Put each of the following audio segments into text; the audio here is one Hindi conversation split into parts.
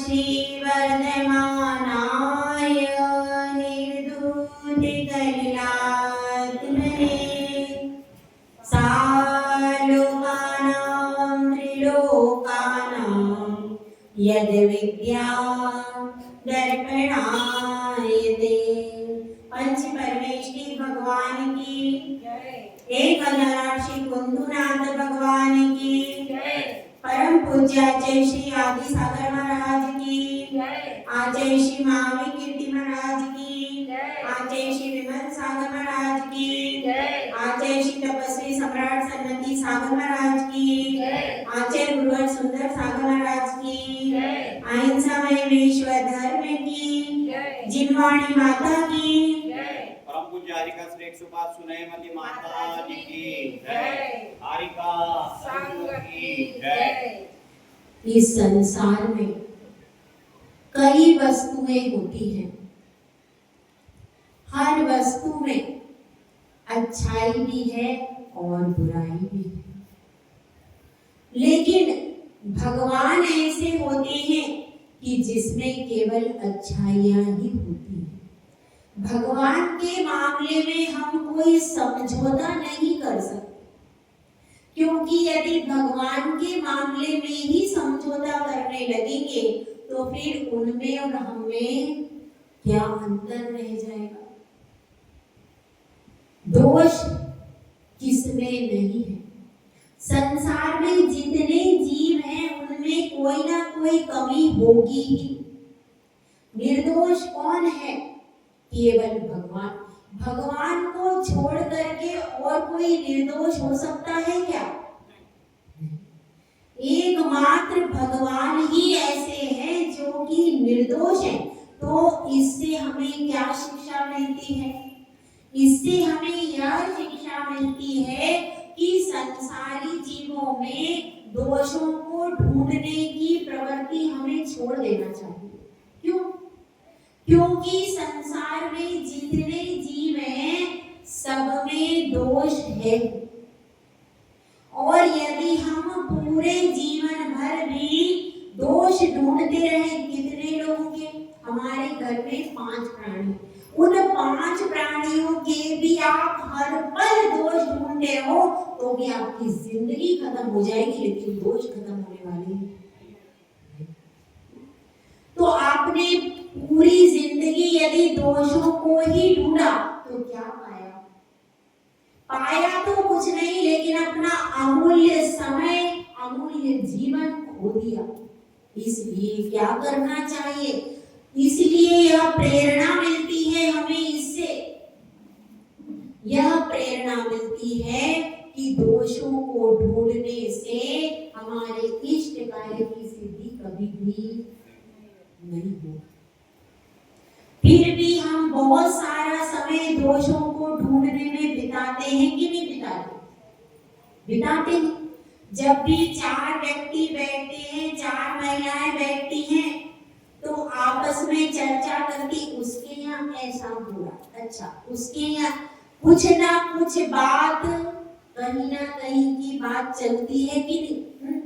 श्रीवर्धमानाय निर्धूतिकैलात्मने सालोकानां त्रिलोकानां यद्विद्या दर्पणायते। पंच परमेश्वरी भगवान की एक श्री कुंदुनाथ भगवान की परम पूज्य आचार्य श्री आदि सागर महाराज की आचार्य श्री महावीर कीर्ति महाराज की आचार्य श्री विमल सागर महाराज की आचार्य श्री तपस्वी सम्राट सन्नति सागर महाराज की आचार्य गुरुवर सुंदर सागर महाराज की अहिंसामय विश्व धर्म की जिनवाणी माता की परम पूज्य हरिका श्री 105 सुनयमती माता जी की जय। हरिका संघ की जय। इस संसार में कई वस्तुएं होती हैं। हर वस्तु में अच्छाई भी है और बुराई भी है, लेकिन भगवान ऐसे होते हैं कि जिसमें केवल अच्छाइयां ही होती हैं। भगवान के मामले में हम कोई समझौता नहीं कर सकते, क्योंकि यदि भगवान के मामले में ही समझौता करने लगेंगे तो फिर उनमें और हमें क्या अंतर रह जाएगा। दोष किसमें नहीं है। संसार में जितने जीव हैं उनमें कोई ना कोई कमी होगी ही। निर्दोष कौन है? केवल भगवान। भगवान को छोड़ करके और कोई निर्दोष हो सकता है क्या? एकमात्र भगवान ही ऐसे हैं जो कि निर्दोष हैं। तो इससे हमें क्या शिक्षा मिलती है? इससे हमें यह शिक्षा मिलती है कि संसारी जीवों में दोषों को ढूंढने की प्रवृत्ति हमें छोड़ देना चाहिए। क्यों? क्योंकि संसार में जितने जीव हैं सब में दोष है, और यदि हम पूरे जीवन भर भी दोष ढूंढते रहे, कितने लोगों के? हमारे घर में 5 प्राणी, उन 5 प्राणियों के भी आप हर पल दोष ढूंढते हो तो भी आपकी जिंदगी खत्म हो जाएगी, लेकिन दोष खत्म होने वाले हैं। तो आपने पूरी जिंदगी यदि दोषों को ही ढूंढा तो क्या पाया? पाया तो कुछ नहीं, लेकिन अपना अमूल्य समय, अमूल्य जीवन खो दिया। इसलिए क्या करना चाहिए? इसलिए यह प्रेरणा मिलती है हमें, इससे यह प्रेरणा मिलती है कि दोषों को ढूंढने से हमारे इष्ट कार्य की सिद्धि कभी भी नहीं हो। फिर भी हम बहुत सारा समय दोषों को ढूंढने में बिताते हैं कि नहीं बिताते? बिताते हैं। जब भी 4 व्यक्ति बैठते हैं, 4 महिलाएं बैठती हैं, तो आपस में चर्चा करती, उसके यहाँ ऐसा हुआ, अच्छा उसके यहाँ कुछ ना कुछ बात, कहीं ना कहीं की बात चलती है कि नहीं?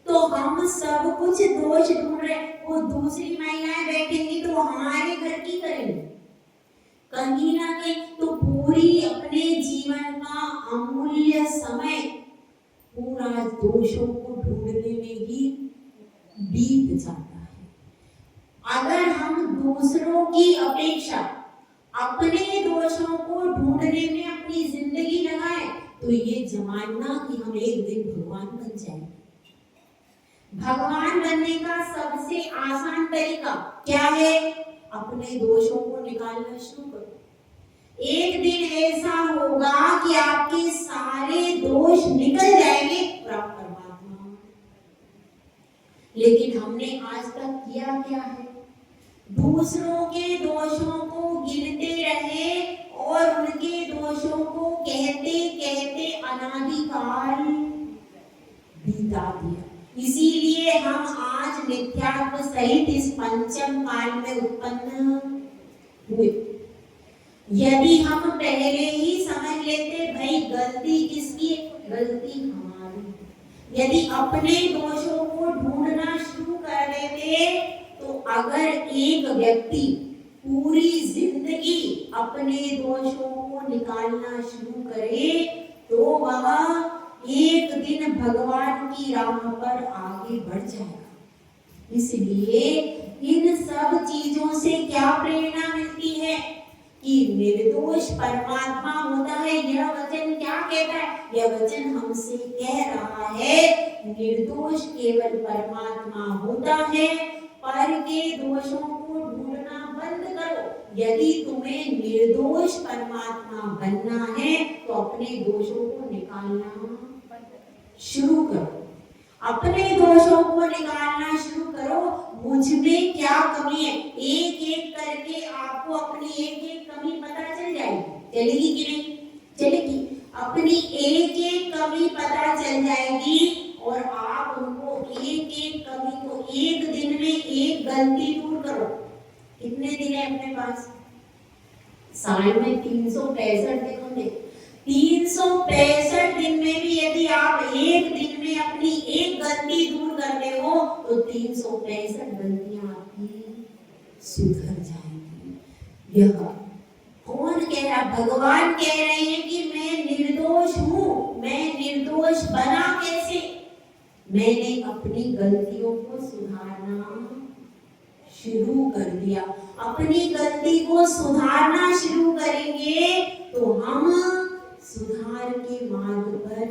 तो हम सब कुछ दोष ढूंढ रहे, वो दूसरी महिलाएं बैठेंगी तो हमारे घर की करेंगे कहीं ना कहीं। तो पूरी अपने जीवन का अमूल्य समय पूरा दोषों को ढूंढने में ही बीत जाता है। अगर हम दूसरों की अपेक्षा अपने दोषों को ढूंढने में अपनी जिंदगी लगाएं तो ये जमाना कि हम एक दिन भगवान बन जाएंगे। भगवान बनने का सबसे आसान तरीका क्या है? अपने दोषों को निकालना शुरू करो। एक दिन ऐसा होगा कि आपके सारे दोष निकल जाएंगे और आप परमात्मा। लेकिन हमने आज तक किया क्या है? दूसरों के दोषों को गिनते रहे और उनके दोषों को कहते कहते अनादिकाल बीता दिया। इसीलिए हम आज मिथ्यात्व सहित इस पंचम काल में उत्पन्न हुए। यदि हम पहले ही समझ लेते भाई गलती किसकी? गलती हमारी। यदि अपने दोषों को ढूंढना शुरू कर देते तो अगर एक व्यक्ति पूरी जिंदगी अपने दोषों को निकालना शुरू करे तो वह एक दिन भगवान की राह पर आगे बढ़ जाएगा। इसलिए इन सब चीजों से क्या प्रेरणा मिलती है कि निर्दोष परमात्मा होता है। यह वचन क्या कहता है? यह वचन हमसे कह रहा है निर्दोष केवल परमात्मा होता है। पर के दोषों को ढूंढना बंद करो। यदि तुम्हें निर्दोष परमात्मा बनना है तो अपने दोषों को निकालना शुरू करो। अपने दोषों को निकालना शुरू करो। मुझ में क्या कमी है, एक एक करके आपको अपनी एक एक कमी पता चल जाएगी। चलेगी कि नहीं? चलेगी। अपनी एक एक कमी पता चल जाएगी और आप उनको एक एक कमी को एक दिन में एक गलती दूर करो। कितने दिन है अपने पास? साल में 365 दिन होंगे। 365 दिन में भी यदि आप एक दिन में अपनी एक गलती दूर करते हो तो 365 गलतियां आपकी सुधर जाएंगी। यह कौन कह रहा? भगवान कह रहे हैं कि मैं निर्दोष हूं। मैं निर्दोष बना कैसे? मैंने अपनी गलतियों को सुधारना शुरू कर दिया। अपनी गलती को सुधारना शुरू करेंगे तो हम सुधार के मार्ग पर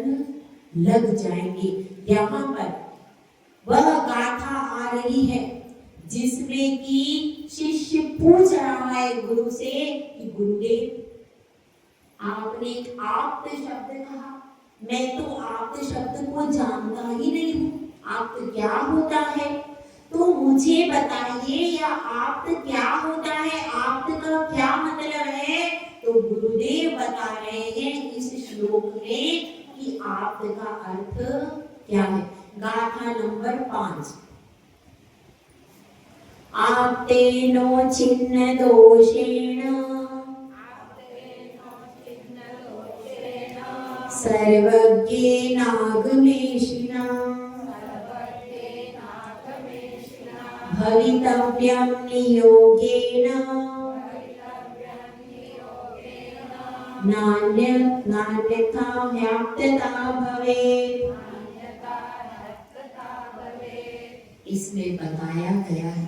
लग जाएंगे। यहाँ पर वह गाथा आ रही है जिसमें कि शिष्य पूछ रहा है गुरु से कि गुरुदेव आपने आप्त शब्द कहा, मैं तो आप्त शब्द को जानता ही नहीं हूँ। आप्त क्या होता है? तो मुझे बताइए यह आप्त क्या होता है, आप्त का क्या मतलब है? तो गुरुदेव बता रहे हैं इस श्लोक में कि आप्त का अर्थ क्या है। गाथा नंबर 5। आप्तेनो छिन्न दोषेण सर्वज्ञेनागमेशिना भवितव्यं नियोगेन नान्यथा व्याप्तता भवेत्। इसमें बताया गया है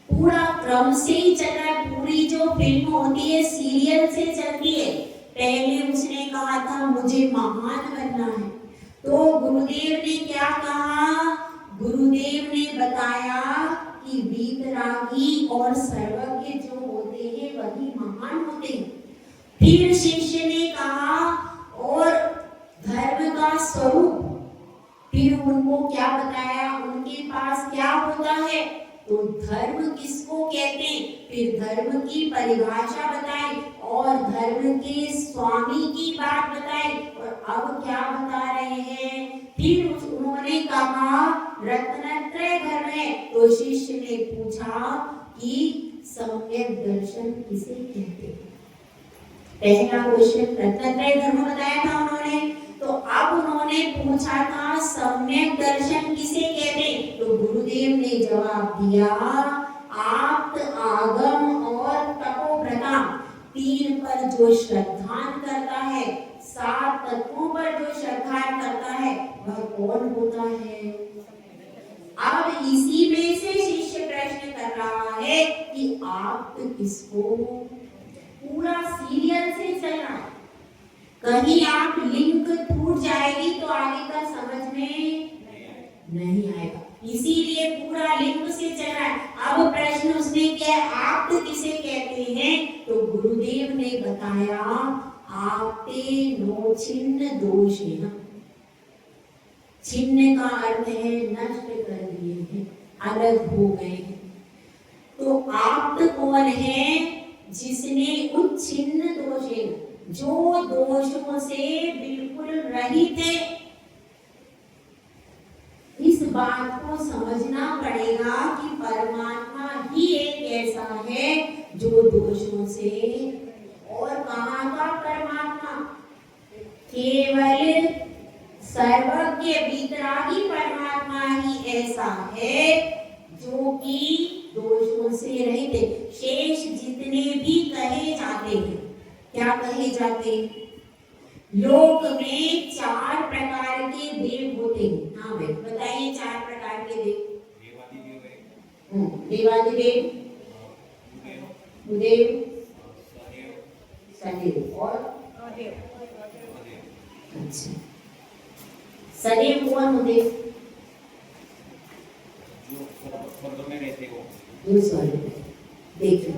पूरा क्रम से ही चल रहा है। पूरी जो फिल्म होती है सीरियल से चलती है। पहले उसने कहा था मुझे महान बनना है, तो गुरुदेव ने क्या कहा? गुरुदेव ने बताया कि वीतरागी और सर्वज्ञ जो होते हैं वही महान होते हैं। फिर शिष्य ने कहा और धर्म का स्वरूप, फिर उनको क्या बताया? उनके पास क्या होता है? तो धर्म किसको कहते हैं? फिर धर्म की परिभाषा बताई और धर्म के स्वामी की बात बताई। और अब क्या बता रहे हैं? फिर उन्होंने कहा रत्नत्रय धर्म है। तो शिष्य ने पूछा कि सम्यक दर्शन किसे कहते हैं? पहला क्वेश्चन रत्नत्रय धर्म बताया था उन्होंने, तो अब उन्होंने पूछा था सम्यक दर्शन किसे कहते हैं? तो गुरुदेव ने जवाब दिया आप्त, आगम और तपोव्रता। 3 पर जो श्रद्धान करता है, 7 तत्वों पर जो श्रद्धान करता है वह कौन होता है? अब इसी में से शिष्य प्रश्न कर रहा है कि आप्त किसको? पूरा सीरियल से चलना, कहीं आप लिंक टूट जाएगी तो आगे का समझ में नहीं आएगा। इसीलिए पूरा लिंक से चल रहा है। अब प्रश्न उसने किया आप किसे कहते हैं? तो गुरुदेव ने बताया आपते नो छिन्न दोषेण। छिन्न का अर्थ है नष्ट कर दिए हैं, अलग हो गए हैं। तो आप्त कौन है? जिसने उच्छिन्न दोषेण, जो दोषों से बिल्कुल रहित है। इस बात को समझना पड़ेगा कि परमात्मा ही एक ऐसा है जो दोषों से, और कहाँ का परमात्मा? केवल सर्वज्ञ वीतरागी परमात्मा ही ऐसा है जो कि दोषों से रहित शेष जितने भी कहे जाते हैं, क्या कहे जाते हैं? लोक में 4 प्रकार के देव होते हैं। हाँ भाई बताइए 4 प्रकार के देव। देवादिदेव, भूदेव, सदेव और अच्छा सदैव कौन होते? स्वर्ग में रहते हो। देखिए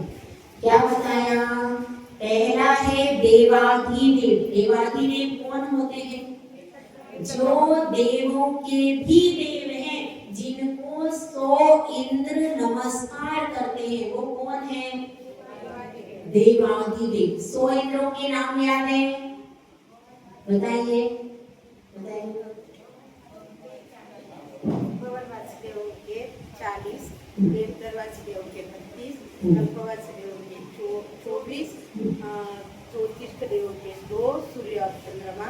क्या बताया, पहला है देवाधिदेव। देवाधिदेव कौन होते हैं? जो देवों के भी देव हैं, जिनको 100 इंद्र नमस्कार करते हैं, वो कौन है? देवाधिदेव। 100 इंद्रों के नाम याद है? बताइए बताइए। वासुदेव के 40, देवदर वासुदेव के 32, नंब वासुदेव के 24, ज्योतिष देव के 2, सूर्य और चंद्रमा,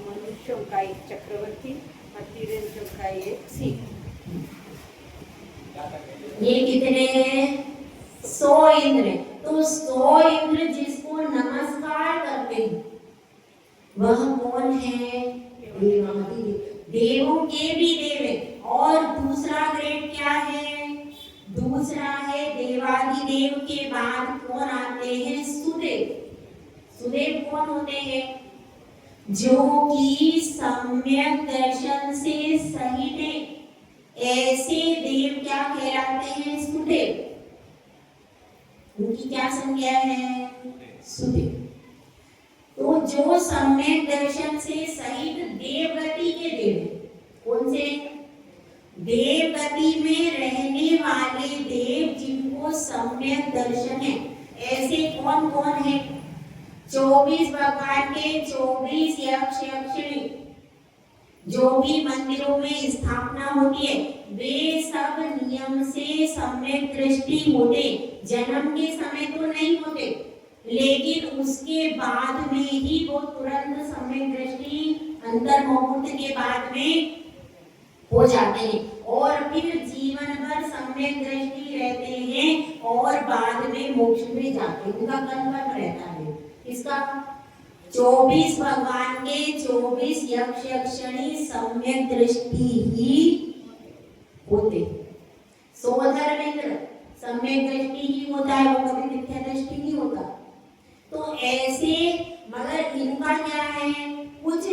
मनुष्यों का 1 चक्रवर्ती और तीरंजों का 1 सिंह। ये कितने हैं? 100 इंद्र। तो 100 इंद्र जिसको नमस्कार करते हैं वह कौन है? देवाधिदेव। देवों के भी देव है। और दूसरा ग्रेड क्या है? दूसरा है देवाधिदेव के बाद कौन आते हैं? सुदेव। सुदेव कौन होते हैं? जो कि सम्यक दर्शन से सहित है, ऐसे देव क्या कहलाते हैं? सुदेव। उनकी क्या संज्ञा है? सुदेव। तो जो सम्यक दर्शन से सहित देवगति के देव, कौन से? देवगति में रहने वाले देव जिनको सम्यक दर्शन है, ऐसे कौन कौन है? 24 भगवान के 24 यक्ष यक्षिणी जो भी मंदिरों में स्थापना होती है, वे सब नियम से सम्यक दृष्टि होते। जन्म के समय तो नहीं होते, लेकिन उसके बाद में ही वो तुरंत सम्यक दृष्टि अंतर मुहूर्त के बाद में हो जाते हैं और फिर जीवन भर सम्यक दृष्टि रहते हैं और बाद में मोक्ष में जाते हैं। उनका कन्फर्म रहता है। इसका 24 भगवान के 24 यक्ष यक्षिणी सम्यक दृष्टि ही होते। 100 धर्मेंद्र सम्यक दृष्टि ही होता है, वो कभी मिथ्या दृष्टि नहीं होता। तो ऐसे, मगर इनका क्या है? कुछ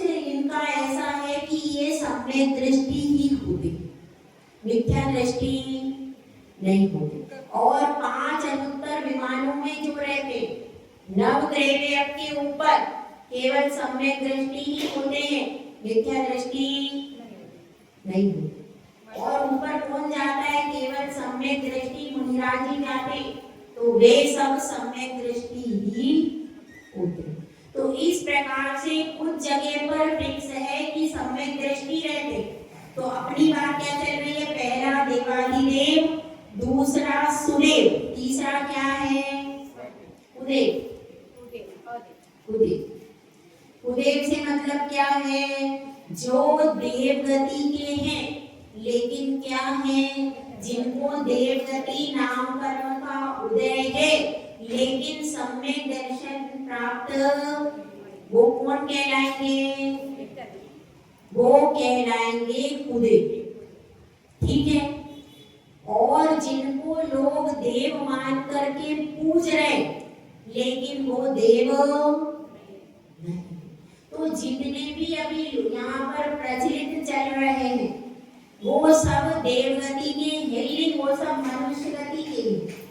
इनका ऐसा है कि ये सम्यक दृष्टि ही होती, मिथ्या दृष्टि नहीं होती। और 5 अनुत्तर विमानों में जो रहते, नवग्रह के ऊपर केवल सम्यक दृष्टि ही होते हैं, मिथ्या दृष्टि नहीं होती। और ऊपर कौन जाता है? केवल सम्यक दृष्टि मुनिराज ही जाते, तो वे सब सम्यक दृष्टि ही होते। तो इस प्रकार से कुछ जगह पर फिक्स है कि सम्यक दृष्टि रहते। तो अपनी बात क्या चल रही है? पहला देवाधिदेव, दूसरा सुदेव, तीसरा क्या है? उदेव। उदेव। उदेव से मतलब क्या है? जो देवगति के हैं, लेकिन क्या है? जिनको देवगति नाम कर्म का उदय है, लेकिन सम्यक दर्शन प्राप्त, वो कौन कहलाएंगे? वो कहलाएंगे उदेव। ठीक है। और जिनको लोग देव मान करके पूज रहे, लेकिन वो देव नहीं। तो जितने भी अभी यहाँ पर प्रचलित चल रहे हैं, वो सब देवगति के हैं, लेकिन वो सब मनुष्य गति के हैं।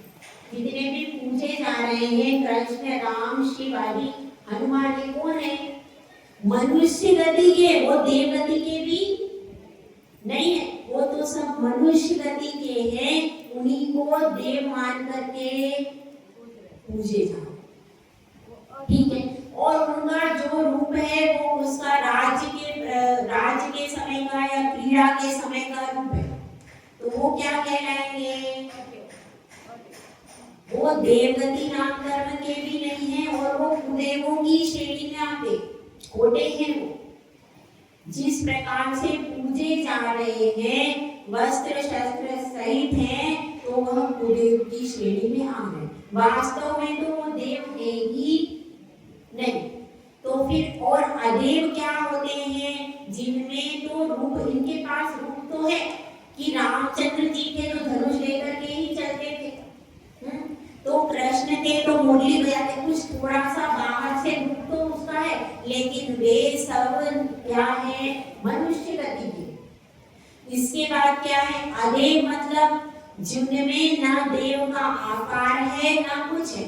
जितने भी पूजे जा रहे हैं, कृष्ण, राम, शिव आदि, हनुमान, ये कौन है? मनुष्य गति के, वो देवगति के भी नहीं है, वो तो सब मनुष्य गति के हैं। उन्हीं को देव मान करके पूजे जा, ठीक है। और उनका जो रूप है वो उसका राज्य के समय का या क्रीड़ा के समय का रूप है, तो वो क्या कहलाएंगे? वो देवगति नाम कर्म के भी नहीं है और वो कुदेवों की श्रेणी में आते, खोटे हैं वो। जिस प्रकार से पूजे जा रहे हैं, वस्त्र शस्त्र सहित हैं, तो तो वह कुदेव की श्रेणी में आ गए। वास्तव में तो वो देव है ही नहीं, तो फिर और अदेव क्या होते हैं, जिनमें तो रूप, इनके पास रूप तो है कि रामचंद्र जी थे तो धनुष लेकर के ही चलते थे, तो कृष्ण थे तो मुरली बजाते, कुछ थोड़ा सा बाहर से रूप तो उसका है, लेकिन वे सब क्या है, मनुष्य गति के। इसके बाद क्या है, अदेव मतलब जिनमें ना देव का आकार है ना कुछ है,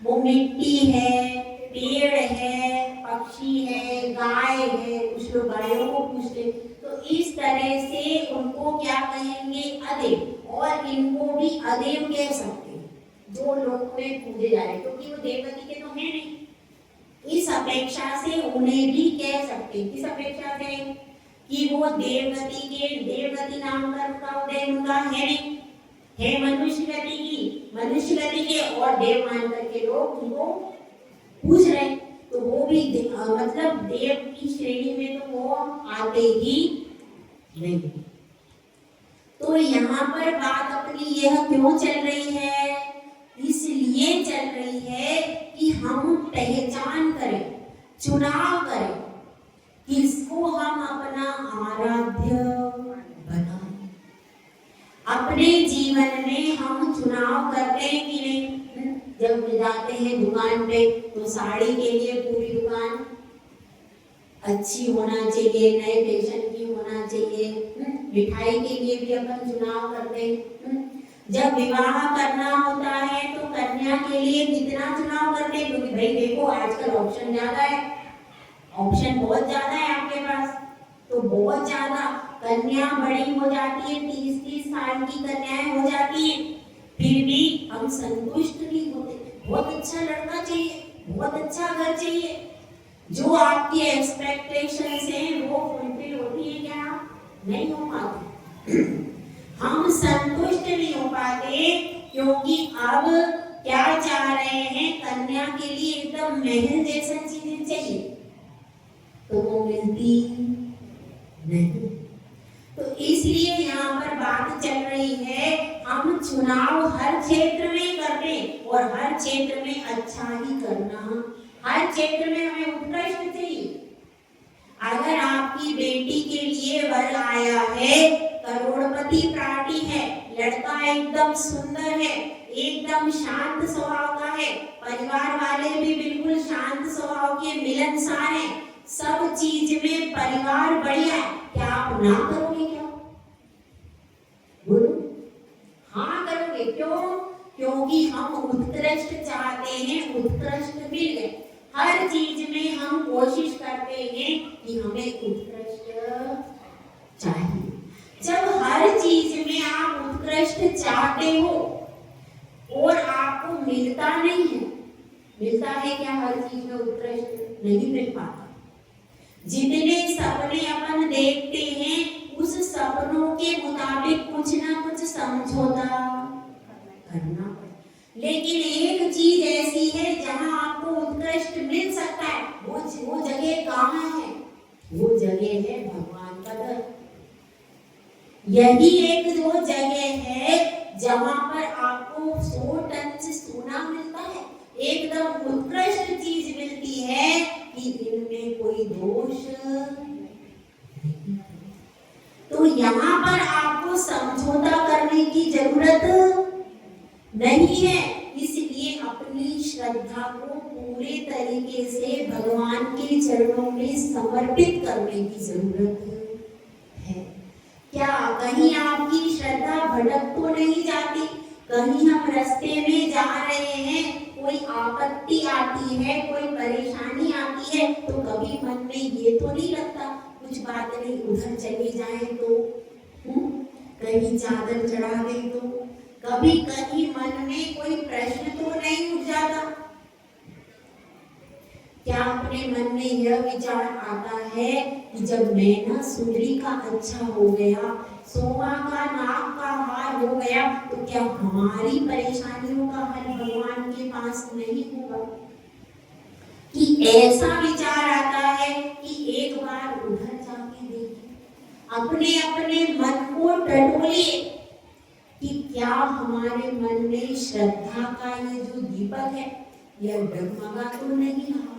वो मिट्टी है, पेड़ है, पक्षी है, गाय है, कुछ लोग गायों को पूछते, तो इस तरह से उनको क्या कहेंगे, अदेव। और इनको भी अदेव कह सकते हैं जो लोक में पूजे जा रहे, क्योंकि वो देवगति के तो है नहीं। इस अपेक्षा से उन्हें भी कह सकते हैं, किस अपेक्षा से कि वो देवगति के, देवगति नाम का उनका उदय उनका है नहीं, है मनुष्य गति की, मनुष्य गति के, और देव मान करके लोग उनको पूछ रहे, तो वो भी मतलब देव की श्रेणी में तो वो आते ही नहीं। तो यहाँ पर बात अपनी यह क्यों चल रही है, इसलिए चल रही है कि हम पहचान करें, चुनाव करें, किसको हम अपना आराध्य बनाएं। अपने जीवन में हम चुनाव करते हैं कि नहीं, जब जाते हैं दुकान पे तो साड़ी के लिए पूरी दुकान अच्छी होना चाहिए, नए फैशन की होना चाहिए, मिठाई के लिए भी अपन चुनाव करते हैं। जब विवाह करना होता है तो कन्या के लिए कितना चुनाव करते हैं, क्योंकि भाई देखो आजकल ऑप्शन ज्यादा है, ऑप्शन बहुत ज्यादा है आपके पास, तो बहुत ज्यादा कन्या बड़ी हो जाती है, 30-30 साल की कन्याएं हो जाती है, फिर भी हम संतुष्ट नहीं होते। बहुत अच्छा लड़का चाहिए, बहुत अच्छा घर चाहिए, जो आपकी एक्सपेक्टेशंस हैं वो फुलफिल होती है क्या, नहीं हो पाती। हम संतुष्ट नहीं हो पाते क्योंकि अब क्या चाह रहे हैं, कन्या के लिए एकदम महल जैसा चीजें चाहिए, तो वो मिलती नहीं। तो इसलिए यहाँ पर बात चल रही है, हम चुनाव हर क्षेत्र में करते और हर क्षेत्र में अच्छा ही करना, हर क्षेत्र में हमें उत्कृष्ट चाहिए। अगर आपकी बेटी के लिए वर आया है, करोड़पति प्राणी है, लड़का एकदम सुंदर है, एकदम शांत स्वभाव का है, परिवार वाले भी बिल्कुल शांत स्वभाव के, मिलनसार है, सब चीज में परिवार बढ़िया है, क्या आप ना करोगे क्या, बोलो हाँ करोगे। क्यों, क्योंकि हम उत्कृष्ट चाहते हैं, उत्कृष्ट मिल गए, हर चीज में हम कोशिश करते हैं कि हमें उत्कृष्ट चाहिए। जब हर चीज में आप उत्कृष्ट चाहते हो और आपको मिलता नहीं है, मिलता है क्या, हर चीज में उत्कृष्ट नहीं मिल पाता। जितने सपने अपन देखते हैं उस सपनों के मुताबिक कुछ ना कुछ समझौता करना पड़े, लेकिन एक चीज ऐसी है जहां आपको उत्कृष्ट मिल सकता है, वो जगह कहाँ है, वो जगह है भगवान का दर। यही एक वो जगह है जहां पर आपको 100 टन से सोना मिलता है, एकदम उत्कृष्ट चीज मिलती है कि इनमें कोई दोष नहीं। तो यहाँ पर आपको समझौता करने की जरूरत नहीं है, इसलिए अपनी श्रद्धा को पूरे तरीके से भगवान के चरणों में समर्पित करने की जरूरत है। क्या कहीं आपकी श्रद्धा भटक तो नहीं जाती, कहीं हम रास्ते में जा रहे हैं, कोई आपत्ति आती है, कोई परेशानी आती है, तो कभी मन में ये तो नहीं लगता कुछ बात नहीं, उधर चले जाएं तो, कहीं चादर चढ़ा दें तो, कभी कहीं मन में कोई प्रश्न तो नहीं उठ जाता। क्या अपने मन में यह विचार आता है कि जब नैना सुंदरी का अच्छा हो गया, सोमा का नाक का हार हो गया, तो क्या हमारी परेशानियों का हल भगवान के पास नहीं होगा? कि ऐसा विचार आता है कि एक बार उधर जाके देखिए, अपने अपने मन को टटोलिए कि क्या हमारे मन में श्रद्धा का ये जो दीपक है यह डगमगा तो नहीं रहा?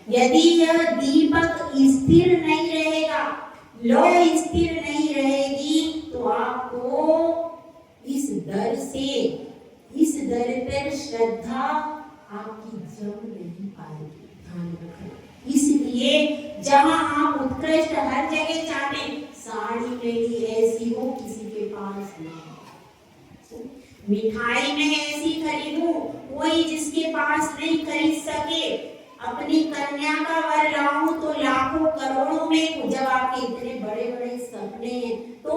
यदि यह दीपक स्थिर नहीं रहेगा, लौ स्थिर नहीं रहेगी, तो आपको इस दर पर श्रद्धा आपकी जम नहीं पाएगी। ध्यान रखना। इसलिए जहां आप उत्कृष्ट हर जगह चाहते, साड़ी मेरी ऐसी हो किसी के पास ना हो, मिठाई में ऐसी खरीदूं कोई जिसके पास नहीं खरीद सके, अपनी कन्या का वर लाऊं तो लाखों करोड़ों में, जब आपके इतने बड़े बड़े सपने हैं तो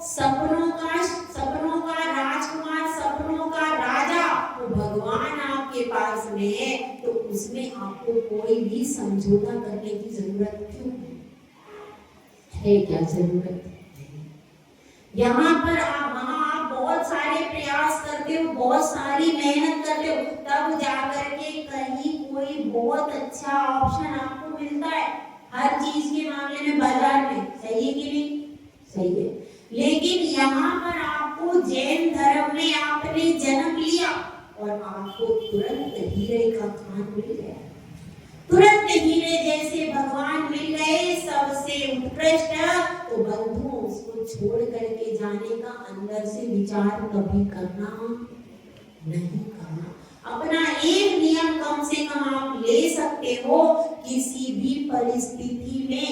सपनों का राजकुमार, सपनों का राजा वो भगवान आपके पास में है, तो उसमें आपको कोई भी समझौता करने की जरूरत क्यों है? क्या जरूरत है? यहाँ पर वहाँ आप बहुत सारे प्रयास करते हो, बहुत सारी मेहनत करते हो, तब जाकर के कहीं कोई बहुत अच्छा ऑप्शन आपको मिलता है हर चीज के मामले में बाजार में। सही है कि नहीं? सही है। लेकिन यहाँ पर आपको जैन धर्म में आपने जन्म लिया और आपको तुरंत हीरे का खान मिल गया, तुरंत हीरे जैसे भगवान मिल गए, सबसे उत्कृष्ट, तो बंधुओं उसको छोड़ करके जाने का अंदर से विचार कभी करना नहीं करना। अपना एक नियम कम से कम आप ले सकते हो, किसी भी परिस्थिति में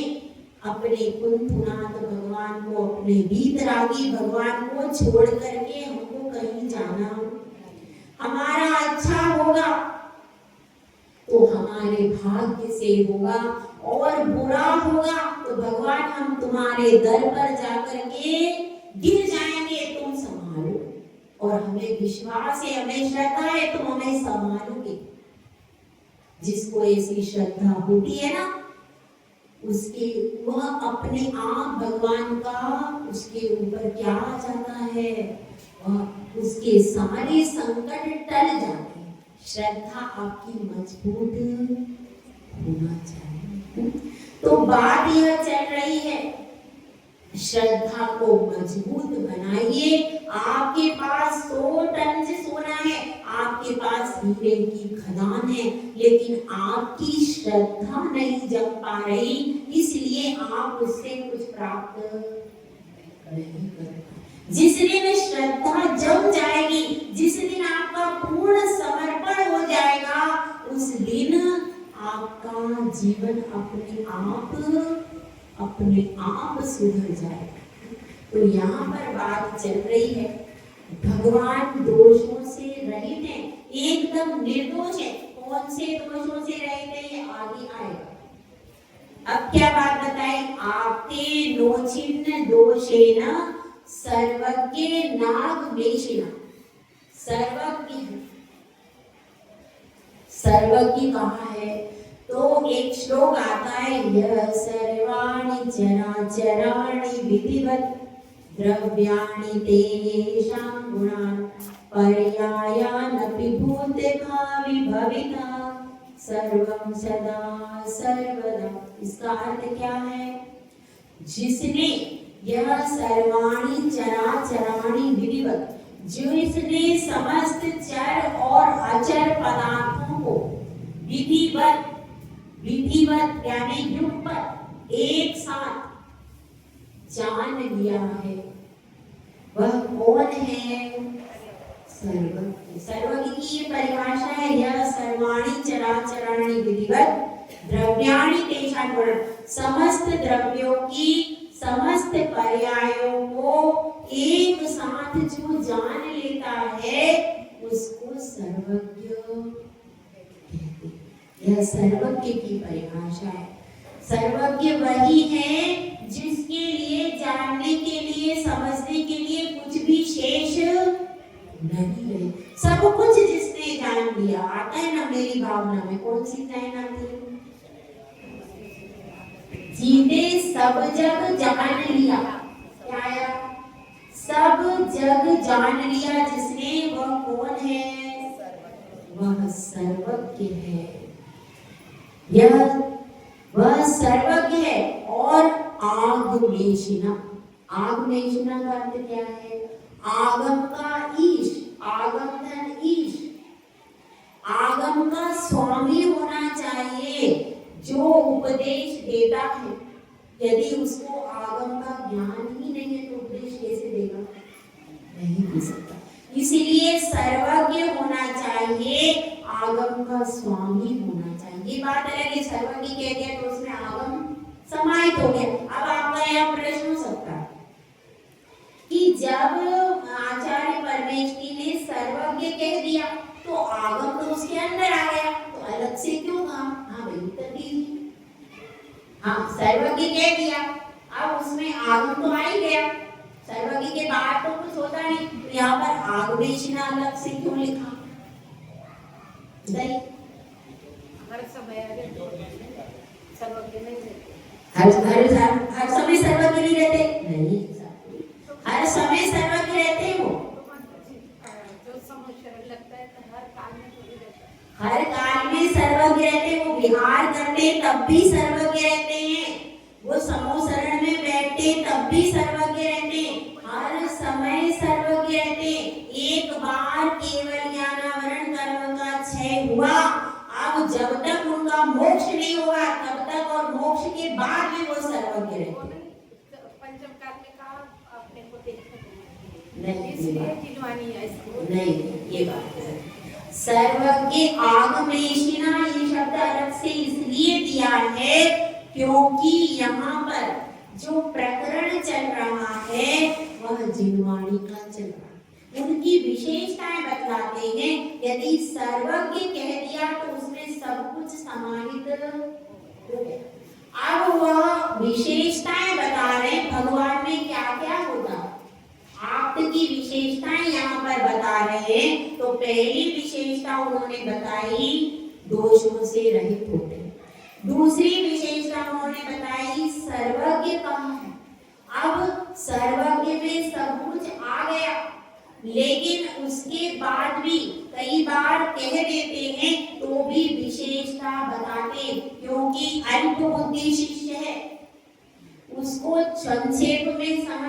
अपने कुंथुनाथ भगवान को, अपने वीतरागी भगवान को छोड़ करके हमको कहीं जाना, हमारा अच्छा होगा तो हमारे भाग्य से होगा, और बुरा होगा तो भगवान हम तुम्हारे दर पर जाकर के गिर जाएंगे, तुम संभालो। और हमें विश्वास है, हमें श्रद्धा है, तुम हमें संभालोगे। जिसको ऐसी श्रद्धा होती है ना, उसके वह अपने आप भगवान का उसके ऊपर क्या आ जाता है, वह उसके सारे संकट टल जाते हैं। श्रद्धा आपकी मजबूत होना चाहिए। तो बात यह चल रही है, श्रद्धा को मजबूत बनाइए। आपके पास 100 टन से सोना है, आपके पास हीरे की खदान है, लेकिन आपकी श्रद्धा नहीं जम पा रही, इसलिए आप उससे कुछ प्राप्त नहीं कर पाए। जिस दिन श्रद्धा जम जाएगी, जिस दिन आपका पूर्ण समर्पण हो जाएगा, उस दिन आपका जीवन अपने आप सुधर जाएगा। तो यहाँ पर बात चल रही है, भगवान दोषों से रहित है, एकदम निर्दोष है। कौन से दोषों से रहित है ये आगे आएगा। अब क्या बात बताई, आपते नोचिन्न दोषेन सर्वज्ञ नागवेशिना। सर्वज्ञ कहाँ है? तो एक श्लोक आता है, यह सर्वाणि चराचराणि विधिवत् द्रव्याणि तेषां गुणान् पर्यायानपि भूतभावि भविता सर्वं सदा सर्वदा। इसका अर्थ क्या है? जिसने यह सर्वाणि चराचराणि विधिवत्, जो इसने समस्त चर और अचर पदार्थों को विधिवत यानी युगपत एक साथ जान लिया है, वह कौन है? सर्वज्ञ। सर्वज्ञ की ये परिभाषा है, यह सर्वाणि चराचराणि विधिवत् द्रव्याणि तेषां गुणान्। समस्त द्रव्यों की समस्त पर्यायों को एक साथ जो जान लेता है उसको सर्वज्ञ कहते हैं। यह सर्वज्ञ की परिभाषा है। सर्वज्ञ वही है जिसके लिए जानने के लिए, समझने के लिए कुछ भी शेष नहीं है। सब कुछ जिसने जान लिया, आता है ना मेरी भावना में, कौन सी लाइन आती है? जीते सब जग जान लिया। क्या आया? सब जग जान लिया जिसने, वह कौन है? वह सर्वज्ञ है। वह सर्वज्ञ है। और आगमेशिना, आगमेशिना का अर्थ क्या है? आगम का ईश, आगम धन ईश, आगम का स्वामी होना चाहिए। जो उपदेश देता है, यदि उसको आगम का ज्ञान ही नहीं है तो उपदेश कैसे देगा? नहीं दे सकता। इसीलिए सर्वज्ञ होना चाहिए, आगम का स्वामी होना चाहिए। ये बात अलग है, सर्वज्ञ कह दिया तो उसमें आगम समाहित हो गया। अब आपका यह प्रश्न हो सकता है कि जब आचार्य परमेष्ठी ने सर्वज्ञ कह दिया तो आगम तो उसके अंदर आ गया, तो अलग से क्यों कहा? हाँ भाई उत्तर दीजिए। हाँ, सर्वज्ञ कह दिया, अब उसमें आगम तो आ ही गया, सर्वज्ञ के बाद तो कुछ होता नहीं, तो यहाँ पर आगमेशना अलग से क्यों लिखा? नहीं, हर समय सर्वज्ञ नहीं रहते। हर समय सर्वज्ञ नहीं रहते, नहीं, हर समय सर्वज्ञ रहते हैं वो। जो समय शरण लगता है तो हर काल में थोड़ी रहता है। हर काल में सर्वज्ञ रहते हैं, वो विहार करते तब भी सर्वज्ञ रहते हैं, वो समूह शरण में बैठते तब भी सर्वज्ञ रहते हैं, हर समय सर्वज्ञ रहते हैं। एक बार केवल ज्ञानावरण कर्म का क्षय हुआ, अब जब तक उनका मोक्ष नहीं होगा तब तक, और मोक्ष के बाद भी वो सर्वज्ञ रहते हैं। पंचम काल में कहा अपने को देखने नहीं, इसलिए जिनवानी है इसको नहीं, ये बात है। सर्वज्ञ आगमेशिना ये शब्द अलग से इसलिए दिया है क्योंकि यहाँ पर जो प्रकरण चल रहा है वह जिनवाणी का चल रहा है, उनकी विशेषताएं बतलाते हैं। यदि सर्वज्ञ कह दिया तो उसमें सब कुछ समाहित हो गया। अब वह विशेषताएं बता रहे भगवान में क्या क्या होता है, आपकी विशेषताएं यहाँ पर बता रहे हैं। तो पहली विशेषता उन्होंने बताई दोषों से रहित होते हैं, दूसरी विशेषता उन्होंने बताई सर्वज्ञ कहाँ है। अब सर्वज्ञ में सब कुछ आ गया, लेकिन उसके बाद भी कई बार कह देते हैं तो भी विशेषता बताते, क्योंकि अल्प बुद्धि शिष्य है, उसको संक्षेप में समझ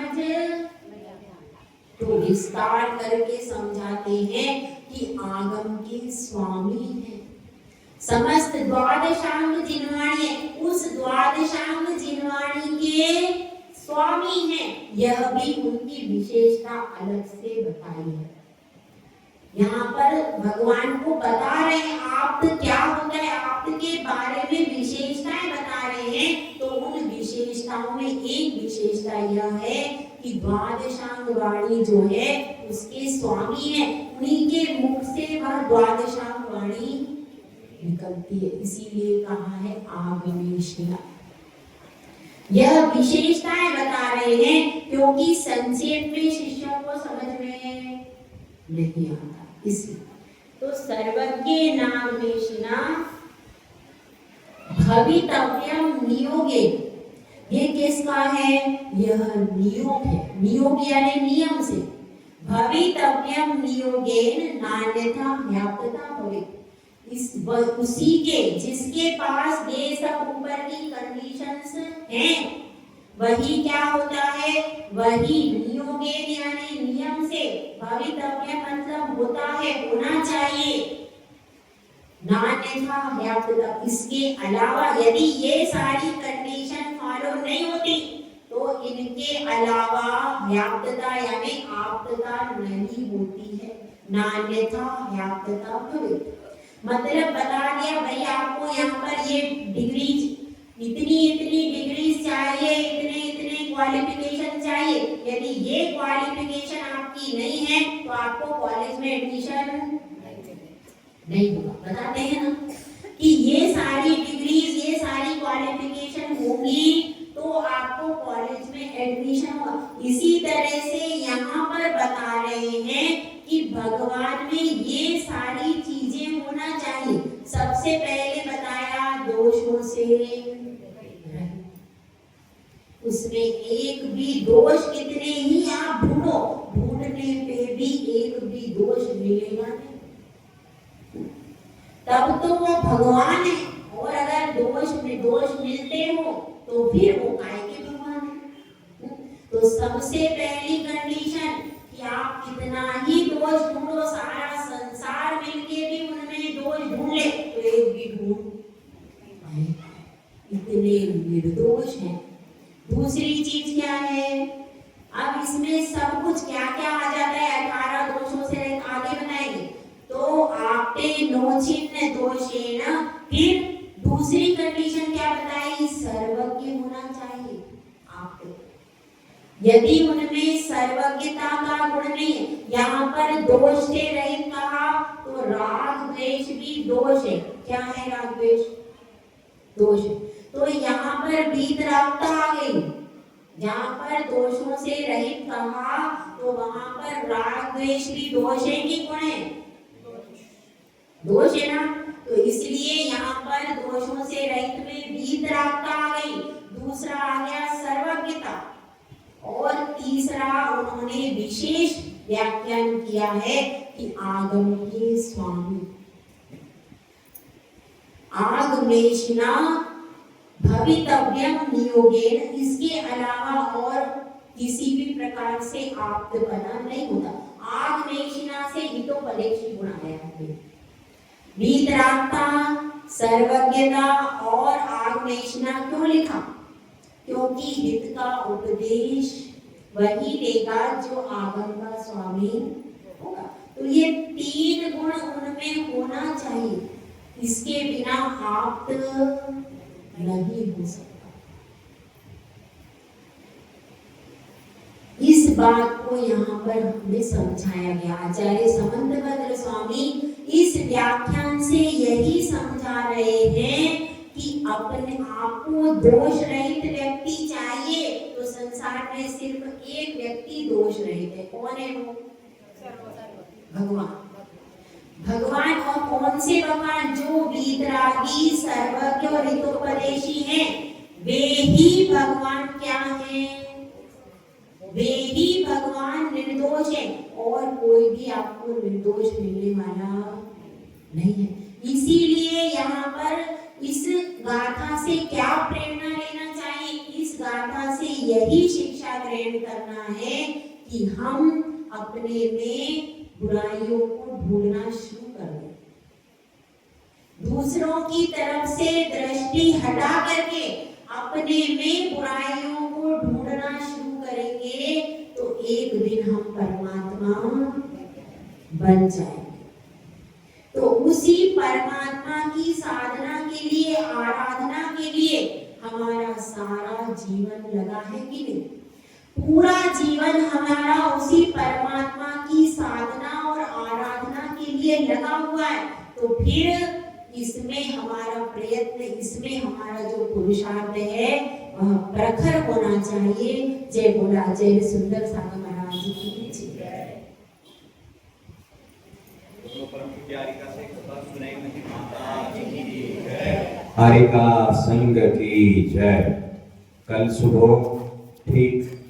तो विस्तार करके समझाते हैं कि आगम के स्वामी है, समस्त द्वादशांग जिनवाणी है, उस द्वादशांग जिनवाणी के स्वामी हैं। यह भी उनकी विशेषता अलग से बताई है। यहाँ पर भगवान को बता रहे हैं आप क्या होता है, आपके बारे में विशेषताएं बता रहे हैं। तो उन विशेषताओं में एक विशेषता यह है कि द्वादशांग वाणी जो है उसके स्वामी है, उन्हीं के मुख से वह द्वादशांग वाणी निकलती है, इसीलिए कहा है आगमेशिना। यह विशेषताएं बता रहे हैं क्योंकि संक्षेप में शिष्यों को समझ में नहीं आता, इसलिए। तो सर्वज्ञ नागमेशिना भवितव्यम नियोगे, ये किसका है? यह नियोग है, नियोग यानी नियम से। भवितव्यम नियोगेन नान्यथा व्याप्तता भवेत्, इस उसी के जिसके पास ये सब ऊपर की कंडीशंस हैं वही क्या होता है, वही नियोगेन यानी नियम से, भवितव्य मतलब होता है, होना चाहिए, नान्यथा व्याप्तता, इसके अलावा यदि ये सारी कंडीशन फॉलो नहीं होती तो इनके अलावा व्याप्तता यानी आप्तता नहीं होती है, नान्यथा व्याप्तता भवेत्। मतलब बता दिया भाई आपको यहाँ पर ये डिग्रीज इतनी डिग्रीज चाहिए, इतने क्वालिफिकेशन चाहिए, यदि ये क्वालिफिकेशन आपकी नहीं है तो आपको कॉलेज में एडमिशन नहीं होगा। बताते हैं ना कि ये सारी डिग्रीज ये सारी क्वालिफिकेशन होगी तो आपको कॉलेज में एडमिशन होगा। इसी तरह से यहाँ पर बता रहे हैं कि भगवान में ये सारी चीजें होना चाहिए। सबसे पहले बताया दोषों से, उसमें एक भी दोष कितने ही आप ढूंढो, ढूंढने पे भी एक भी दोष मिलेगा नहीं, तब तो वो भगवान है। और अगर दोष मिलते हो तो फिर वो काय के भगवान है। तो सबसे पहली कंडीशन कि आप कितना ही दोष ढूंढो, सारा संसार मिलके भी उनमें दोष ढूंढ ले तो एक भी ढूंढ पाएगा। इतने निर्दोष हैं। दूसरी चीज क्या है, अब इसमें सब कुछ क्या क्या आ जाता है, 18 दोषों से आगे बताएंगे। तो आपटे नोचिन्ह दोषेण, फिर दूसरी कंडीशन क्या बताई, सर्वज्ञ होना चाहिए आपको। यदि उनमें सर्वज्ञता का गुण नहीं है, यहाँ पर दोष से रहित कहा तो राग द्वेष भी दोष है। क्या है राग द्वेष? दोष है। तो यहाँ पर वीतरागता आ गई। जहाँ पर दोषों से रहित कहा तो वहां पर राग द्वेष भी दोष है कि गुण है? दोष है ना। तो इसलिए यहाँ पर दोषों से रहित में वीतरागता आ गई। दूसरा आ गया सर्वज्ञता, और तीसरा उन्होंने विशेष व्याख्यान किया है कि आगम के स्वामी, आगमेशिना भवितव्यम नियोगेन। इसके अलावा और किसी भी प्रकार से आप्तपना नहीं होता। आगमेशिना से हितोपदेशी गुण आया है। वीतरागता, सर्वज्ञता और आगमेशिना क्यों लिखा? क्योंकि हित का उपदेश वही देगा जो आगम का स्वामी होगा। तो ये तीन गुण उनमें होना चाहिए, इसके बिना आप्त नहीं हो सकता। इस बात को यहाँ पर हमें समझाया गया। आचार्य समंतभद्र स्वामी इस व्याख्यान से यही समझा रहे हैं कि अपने आप को दोष रहित व्यक्ति चाहिए। तो संसार में सिर्फ एक व्यक्ति दोष रहित है। कौन है वो? भगवान। भगवान। और कौन से भगवान? जो वीतरागी, सर्वज्ञ और हितोपदेशी हैं, वे ही भगवान क्या हैं? वे ही भगवान निर्दोष है, और कोई भी आपको निर्दोष मिलने वाला नहीं है। इसीलिए यहाँ पर इस गाथा से क्या प्रेरणा लेना चाहिए? इस गाथा से यही शिक्षा ग्रहण करना है कि हम अपने में बुराइयों को ढूंढना शुरू कर दें। दूसरों की तरफ से दृष्टि हटा करके अपने में बुराइयों को ढूंढना शुरू करेंगे तो एक दिन हम परमात्मा बन जाएंगे। तो उसी परमात्मा की साधना के लिए, आराधना के लिए हमारा सारा जीवन लगा है कि नहीं? पूरा जीवन हमारा उसी परमात्मा की साधना और आराधना के लिए लगा हुआ है। तो फिर इसमें हमारा प्रयत्न, इसमें हमारा जो पुरुषार्थ है वह प्रखर होना चाहिए। जय बोला जय सुंदर सागर महाराज जी की जय। हरि का संग की जय। कल सुबह ठीक